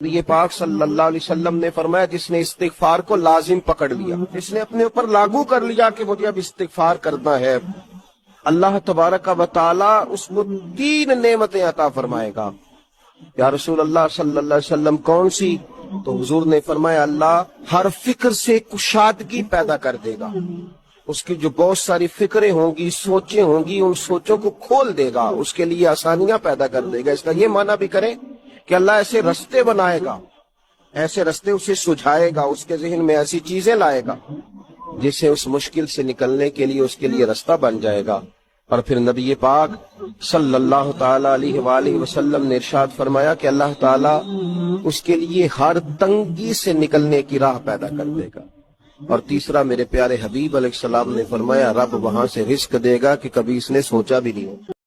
ये पाक सल्लल्लाहु अलैहि वसल्लम ने फरमाया, जिसने इस्तिगफार को लाजिम पकड़ लिया, जिसने अपने ऊपर लागू कर लिया कि मुझे अब इस्तिगफार करना है, अल्लाह तबारक व तआला उसको 3 नेमतें अता फरमाएगा। या रसूल अल्लाह सल्लल्लाहु अलैहि वसल्लम कौन सी? तो हुजूर ने फरमाया, अल्लाह हर फिक्र से कुशादगी पैदा कर देगा। उसकी जो बहुत सारी फिक्रें होंगी, सोचें होंगी, उन सोचों को खोल देगा, उसके लिए आसानियां पैदा कर देगा। इसका ये माना भी करें कि अल्लाह ऐसे रास्ते बनाएगा, ऐसे रास्ते उसे सुझाएगा, उसके ज़हन में ऐसी चीजें लाएगा जिससे उस मुश्किल से निकलने के लिए उसके लिए रास्ता बन जाएगा। और फिर नबी पाक सल्लल्लाहु ताला अलैहि वसल्लम ने इरशाद फरमाया कि अल्लाह ताला उसके लिए हर तंगी से निकलने की राह पैदा कर देगा। और तीसरा, मेरे प्यारे हबीब अलैहिस्सलाम ने फरमाया, रब वहां से रिस्क देगा कि कभी इसने सोचा भी नहीं हो।